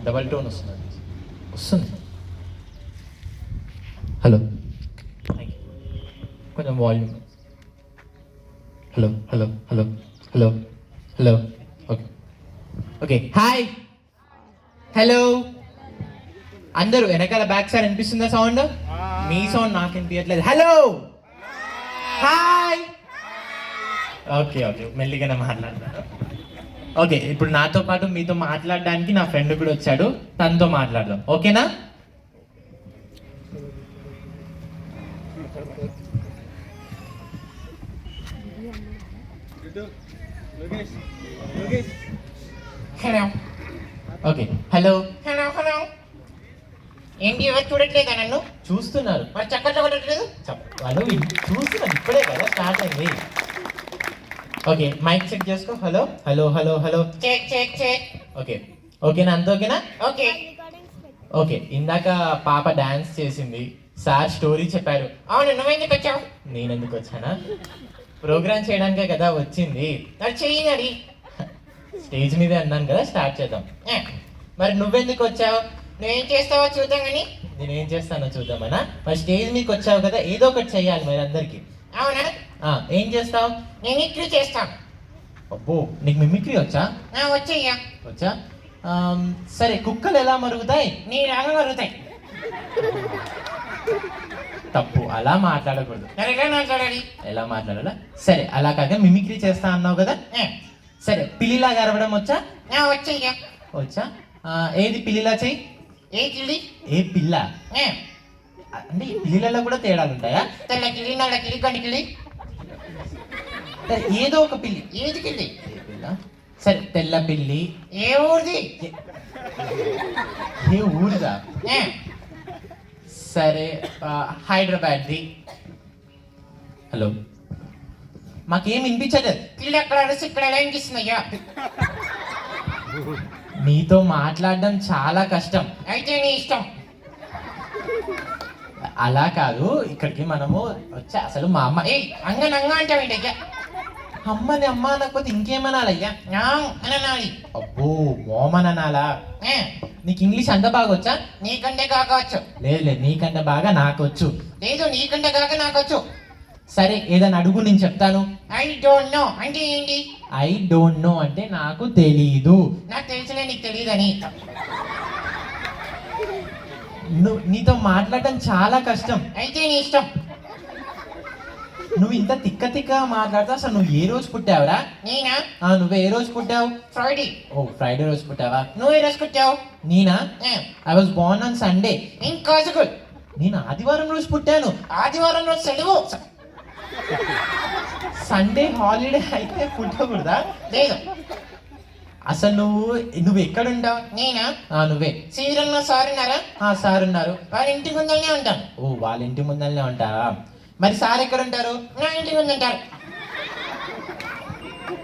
Double tone వస్తుంది. Hello, కొంచెం volume. Hello hello hello hello hello. Okay okay. Hi hello అందరూ. వెనకాల back side వినిపిస్తుందా సౌండ్? మీ sound నాకు వినిపించట్లేదు. Hello hi. ఓకే ఓకే, మెల్లిగానే మాట్లాడతాను. ఓకే, ఇప్పుడు నాతో పాటు మీతో మాట్లాడడానికి నా ఫ్రెండ్ కూడా వచ్చాడు, తనతో మాట్లాడదాం. ఓకేనా? Hello. Okay hello hello hello. ఏంటి ఎవరు చూడట్లేదా నన్ను? చూస్తున్నారు. మరి చక్కట్లు కొట్టట్లేదు? వాళ్ళు చూస్తున్నారు, ఇప్పుడే కదా స్టార్ట్ అయింది. ఓకే, మైక్ చెక్ చేసుకో. Hello hello hello hello. Check check check. Okay ఓకేనా? అంత ఓకేనా? Okay okay. ఇందాక పాప డాన్స్ చేసింది, సార్ స్టోరీ చెప్పారు. అవును, నువ్వెందుకు వచ్చావు? నేను ఎందుకు వచ్చానా? ప్రోగ్రామ్ చేయడానికే కదా వచ్చింది. మరి చెయ్యి. స్టేజ్ మీదే అన్నాను కదా, స్టార్ట్ చేద్దాం. మరి నువ్వెందుకు వచ్చావు? నువ్వేం చేస్తావో చూద్దాం కానీ. నేనేం చేస్తానో చూద్దామనా? మరి స్టేజ్ మీకు వచ్చావు కదా, ఏదో ఒకటి చెయ్యాలి మరి అందరికి. అవునా? ఏం చేస్తావు? నేను ఇట్లు చేస్తాను. అబ్బో, నీకు మిమిక్రీ వచ్చా? వచ్చయ్యా. వచ్చా? సరే, కుక్కలు ఎలా మరుగుతాయి? నీ రాగా మరుగుతాయి. తప్పు, అలా మాట్లాడకూడదు. మరి ఎలా మాట్లాడాలి? ఎలా మాట్లాడాలా? సరే, అలా కాక మిమిక్రీ చేస్తా అన్నావు కదా. సరే, పిల్లిలాగా అరవడం వచ్చా? వచ్చయ్యా. వచ్చా? ఏది పిల్లిలా చెయ్యి. ఏ కిళ్ళి? ఏ పిల్ల అంటే ఈ పిల్లిలలో కూడా తేడాలు ఉంటాయా? తెల్ల కిళ్ళి, నల్ల కిళ్ళి, గండి కిళ్ళి. సరే, ఏదో ఒక పిల్లి. ఏది కిళ్ళి? ఏ పిల్ల? సరే, తెల్ల పిల్లి. ఏ ఊరిది? ఏ ఊరిదా? సరే, హైదరాబాద్ది. హలో, మాకేం వినిపించలేదు. పిల్లి అక్కడ అరుసు ఇక్కడ ఎలా వినిపిస్తున్నాయ్యా? నీతో మాట్లాడడం చాలా కష్టం. అయితే నీ ఇష్టం. అలా కాదు, ఇక్కడికి మనము వచ్చా. అసలు మా అమ్మ అంగనంగా అంటావేంటి అయ్యా? అమ్మని అమ్మ అనకపోతే ఇంకేమనాలయ్యా? అని అనాలి. అబ్బో, మోమననాలా? నీకు ఇంగ్లీష్ అంత బాగా వచ్చా? నీకంటే కావచ్చు. లేదు, నీకంటే బాగా నాకు వచ్చు. లేదు, నీకంటే కాక నాకొచ్చు. సరే, ఏదైనా అడుగు, నేను చెప్తాను. ఐ డోంట్ నో అంటే ఏంటి? ఐ డోంట్ నో అంటే నాకు తెలీదు. నాకు తెలిసిలే, నీకు తెలియదని. నీతో మాట్లాడటం చాలా కష్టం. అయితే నీ ఇష్టం. నువ్వు ఇంత తిక్క తిక్క మాట్లాడతావు. అసలు నువ్వు ఏ రోజు పుట్టావురా? నేనా? నువ్వు ఏ రోజు పుట్టావు? ఫ్రైడే. ఓ, ఫ్రైడే రోజు పుట్టావా? నువ్వు ఏ రోజు పుట్టావు? నేనా? I was Born on Sunday. Impossible. నేను ఆదివారం రోజు పుట్టాను. ఆదివారం రోజు సెలవు. సండే హాలిడే అయితే పుట్టకూడదా? లేదు. అసలు నువ్వు ఎక్కడుంటావు? నేనా? నువ్వే. సీరియల్లో సార్ ఉన్నారా? సార్ ఉన్నారు. వాళ్ళ ఇంటి ముందరనే ఉంటాను. ఓ, వాళ్ళ ఇంటి ముందరనే ఉంటావా? మరి సార్ ఎక్కడ ఉంటారు? నా ఇంటి ముందు ఉంటారు.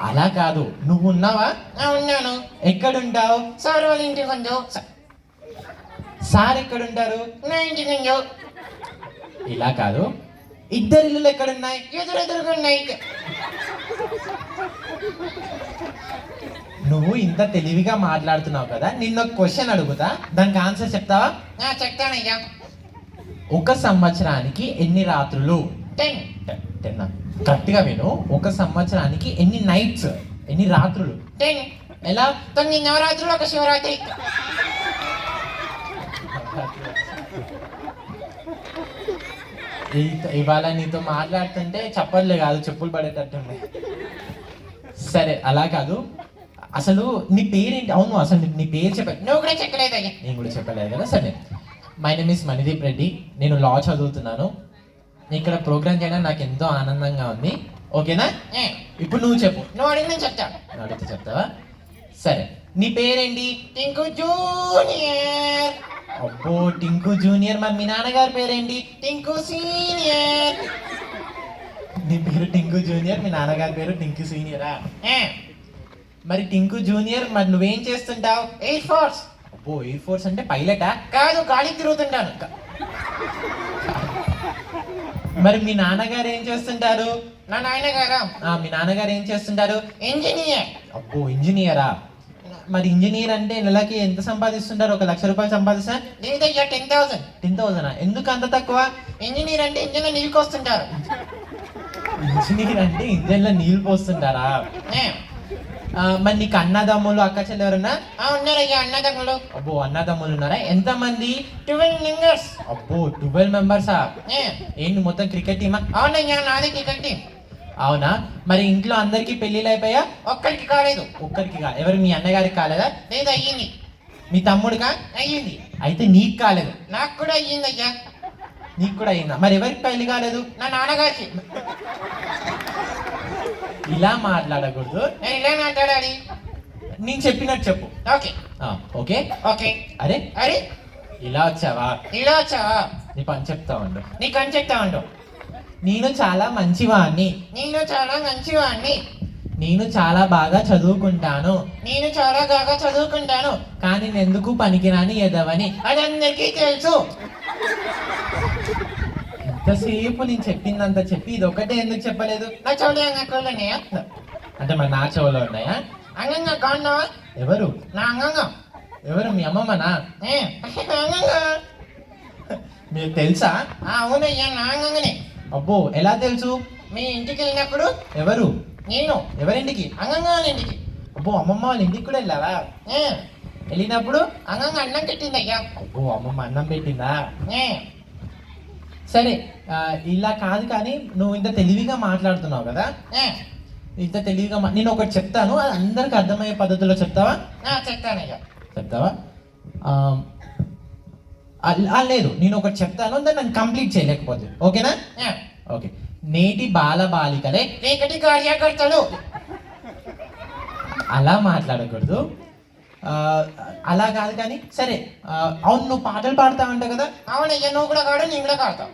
అలా కాదు, నువ్వు ఉన్నావా? ఉన్నాను. ఎక్కడుంటావు? సార్ వాళ్ళ ఇంటి ముందు. సార్ ఎక్కడుంటారు? నా ఇంటి ముందు. ఇలా కాదు, ఇద్దరు ఇల్లులు ఎక్కడున్నాయి? ఎదురెదురుగా ఉన్నాయి. నువ్వు ఇంత తెలివిగా మాట్లాడుతున్నావు కదా, నిన్న ఒక క్వశ్చన్ అడుగుతా, దానికి ఆన్సర్ చెప్తావా? చెప్తానయ్యా. ఒక సంవత్సరానికి ఎన్ని రాత్రులు? 10. 10. కరెక్ట్గా విను. ఒక సంవత్సరానికి ఎన్ని నైట్స్, ఎన్ని రాత్రులు? 10. ఎలా? 9 నవరాత్రులు, ఒక శివరాత్రి. ఇవాళ నీతో మాట్లాడుతుంటే చప్పట్లే కాదు, చెప్పులు పడేటట్టుంది. సరే, అలా కాదు, అసలు నీ పేరేంటి? అవును, అసలు నీ పేరు చెప్పాను. నువ్వు కూడా చెప్పలేదయ్యా. నేను కూడా చెప్పలేదు కదా. సరే, my name is Manideep Reddy. నేను లా చదువుతున్నాను. ఇక్కడ ప్రోగ్రామ్ చేయడం నాకు ఎంతో ఆనందంగా ఉంది. ఓకేనా? ఇప్పుడు నువ్వు చెప్పు. నువ్వు అడిగిన చెప్తా. అడిగితే చెప్తావా? సరే, నీ పేరేంటి? టింకు జూనియర్. అబ్బో, టింకు జూనియర్. మరి మీ నాన్నగారి పేరేంటి? టింకు సీనియర్. నీ పేరు టింకు జూనియర్, మీ నాన్నగారి పేరు టింకు సీనియరా? మరి టింకు జూనియర్, మరి నువ్వేం చేస్తుంటావు? Air force. అబ్బో, ఎయిర్ ఫోర్స్ అంటే పైలటా? కాదు, గాలికి తిరుగుతుంటాను. మరి మీ నాన్నగారు ఏం చేస్తుంటారు? నా నాయనగారా? మీ నాన్నగారు ఏం చేస్తుంటారు? ఇంజనీర్. అబ్బో, ఇంజనీయరా? మరి ఇంజనీర్ అంటే నెలకి ఎంత సంపాదిస్తుంటారు? 1,00,000 రూపాయలు సంపాదిస్తారు? లేదయ్యా 10,000. 10,000. ఎందుకు అంత తక్కువ? ఇంజనీర్ అంటే ఇంజన్లో నిలికొస్తుంటారు. ఇంజనీర్ అంటే ఇంజన్లో నీళ్ళు పోస్తుంటారా? మరి నీకు అన్నదమ్ములు అక్క చెల్లి ఎవరన్నా? ఉన్నారయ్యా అన్నదమ్ములు. అబ్బో, అన్నదమ్ములు ఉన్నారా? ఎంతమంది? 12 మెంబర్స్. అబ్బో, 12 మెంబర్సా? ఏంటి మొత్తం క్రికెట్ టీమా? అవునయ్యా నాది క్రికెట్ టీం. అవునా? మరి ఇంట్లో అందరికి పెళ్లిళ్ళు అయిపోయా? ఒక్కరికి కాలేదు. ఒక్కరికి ఎవరు? మీ అన్నగారికి కాలేదా? లేదు అయ్యింది. మీ తమ్ముడికా? అయ్యింది. అయితే నీకు కాలేదు. నాకు కూడా అయ్యిందయ్యా. నీకు కూడా అయిందా? మరి ఎవరికి పెళ్లి కాలేదు? నా నాన్నగారికి. ఇలా మాట్లాడకూడదు. నేను ఇలా మాట్లాడాలి. నేను చెప్పినట్టు చెప్పు. Okay okay okay. అరే అరే ఇలా వచ్చావా? ఇలా వచ్చావా? నీ పని చెప్తా ఉండు. నీకు అని చెప్తా ఉండు. నేను చాలా మంచివాణ్ణి. నేను చాలా మంచివాణ్ణి. నేను చాలా బాగా చదువుకుంటాను. నేను చాలా బాగా చదువుకుంటాను. కానీ నేను ఎందుకు పనికిరాని ఎదవని. అది అందరికీ తెలుసు. ఎంతసేపు నేను చెప్పిందంత చెప్పి ఇది ఒకటే ఎందుకు చెప్పలేదు? నా చెవులు అంగక్కలున్నాయా? అంటే మరి నా చెవులో ఉన్నాయా? అంగంగా కాన్నావా? ఎవరు? నా అంగంగా. ఎవరు? మీ అమ్మమ్మనా? అంగంగా. మీకు తెలుసా? అవునయ్యా నా అంగంగానే. అబ్బో, ఎలా తెలుసు? మీ ఇంటికి వెళ్ళినప్పుడు ఎవరు? నేను ఎవరింటికి? అంగంగా వాళ్ళ ఇంటికి. అబ్బో, అమ్మమ్మ వాళ్ళ ఇంటికి కూడా వెళ్ళావా? వెళ్ళినప్పుడు అంగంగా అన్నం పెట్టిందయ్యా. అబ్బో, అమ్మమ్మ అన్నం పెట్టిందా? సరే, ఇలా కాదు కానీ నువ్వు ఇంత తెలివిగా మాట్లాడుతున్నావు కదా, ఇంత తెలివిగా నేను ఒకటి చెప్తాను, అది అందరికి అర్థమయ్యే పద్ధతిలో చెప్తావా? చెప్తానయ్యా. చెప్తావా? లేదు, నేను ఒకటి చెప్తాను, దాన్ని నన్ను కంప్లీట్ చేయలేకపోతే ఓకేనా? ఓకే. నేటి బాల బాలికలే రేకటి కార్యకర్తలు. అలా మాట్లాడకూడదు. అలా కాదు కానీ సరే. అవును, నువ్వు పాటలు పాడతావంట కదా? అవునయ్యా, నువ్వు కూడా కాడు నేను కూడా కాడతావు.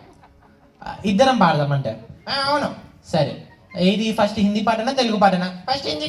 ఇద్దరం పాడదామంటే? అవును. సరే, ఏది ఫస్ట్, హిందీ పాటనా తెలుగు పాటనా? ఫస్ట్ హిందీ